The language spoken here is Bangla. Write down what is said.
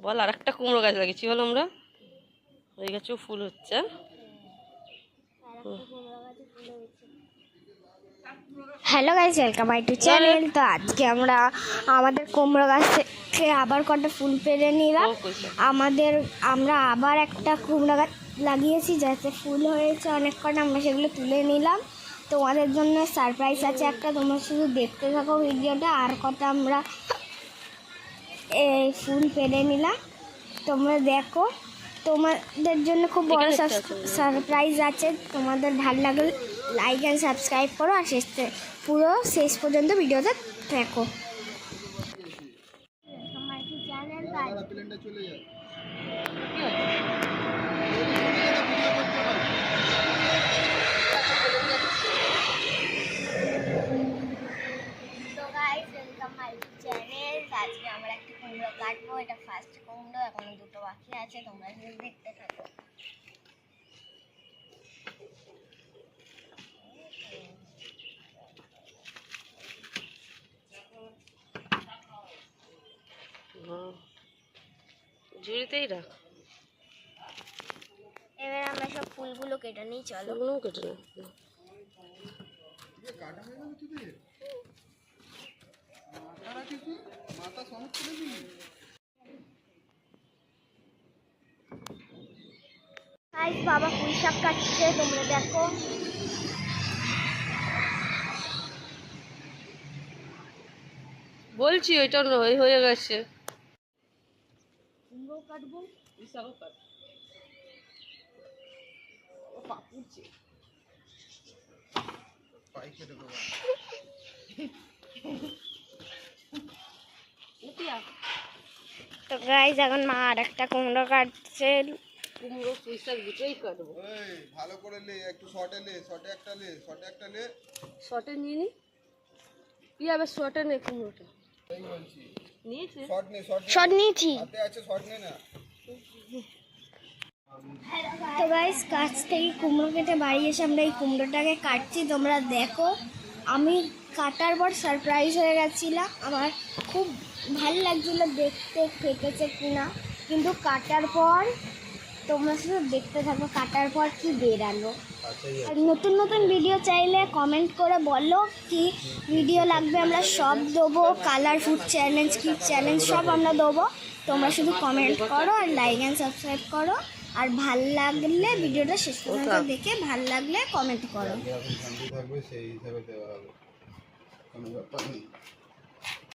বল, আর একটা কুমড়ো গাছ লাগিয়েছি বল আমরা, ওই গাছেও ফুল হচ্ছে। Hello guys, welcome back to channel. তো আজকে আমরা আমাদের কুমড়ো গাছ থেকে আবার কটা ফুল পেরে নিলাম। আমরা আবার একটা কুমড়ো গাছ লাগিয়েছি যাতে ফুল হয়েছে অনেক কটা, আমরা সেগুলো তুলে নিলাম। তোমাদের জন্য সারপ্রাইজ আছে একটা, তোমরা শুধু দেখতে থাকো ভিডিওটা। আর কটা আমরা এই ফুল পেরে নিলাম, তোমরা দেখো। তোমাদের জন্য খুব বড় সারপ্রাইজ আছে, তোমাদের ভালো লাগলে লাইক অ্যান্ড সাবস্ক্রাইব করো, আর পুরো শেষ পর্যন্ত ভিডিওটা দেখো। আজকে আমরা একটা কুমড়ো কাটবো, এটা ফার্স্ট কুমড়ো, এখনো দুটো বাকি আছে, তোমরা শুধু দেখতে থাকো। ঝুড়িতেই রাখ। এবার আমরা সব ফুলগুলো কেটে নিই, চলো। কেটে নি। বাবা পুঁই শাক কাটছে, তোমরা দেখো। বলছি ওইটা হয়ে গেছে। কুমড়ো কাটবো, তো গাইস এখন মা আর একটা কুমড়ো কাটছে। কুমড়ো পুঁই শাক দুটোই কাটবো। ভালো করে লে, একটু শর্টে লে, শর্টে একটা লে। শর্টে নিয়ে নি, তুই আবার শর্টে নে কুমড়োটা। এই বলছি নিয়েছে শর্ট নিয়েছি। হাতে আছে, শর্ট নে না। তো গাইস কাছ থেকে কুমড়ো কেটে বাড়ি এসে আমরা এই কুমড়োটাকে কাটছি, তোমরা দেখো। আমি কাটার পর সারপ্রাইজ হয়ে গেছিলাম, আমার খুব ভালো লাগছিলো দেখতে ফেটেছে কিনা, কিন্তু কাটার পর তোমরা শুধু দেখতে থাকো কাটার পর কি বেরালো। আর নতুন নতুন ভিডিও চাইলে কমেন্ট করে বলো কি ভিডিও লাগবে, আমরা সব দেবো। কালার ফুড চ্যালেঞ্জ, কি চ্যালেঞ্জ সব আমরা দেবো, তোমরা শুধু কমেন্ট করো আর লাইক অ্যান্ড সাবস্ক্রাইব করো। আর ভাল লাগলে ভিডিওটা শেষ পর্যন্ত দেখে ভাল লাগলে কমেন্ট করো। ঠান্ডি থাকবে সেই হিসাবে দেওয়া হবে, কোনো ব্যাপার নেই।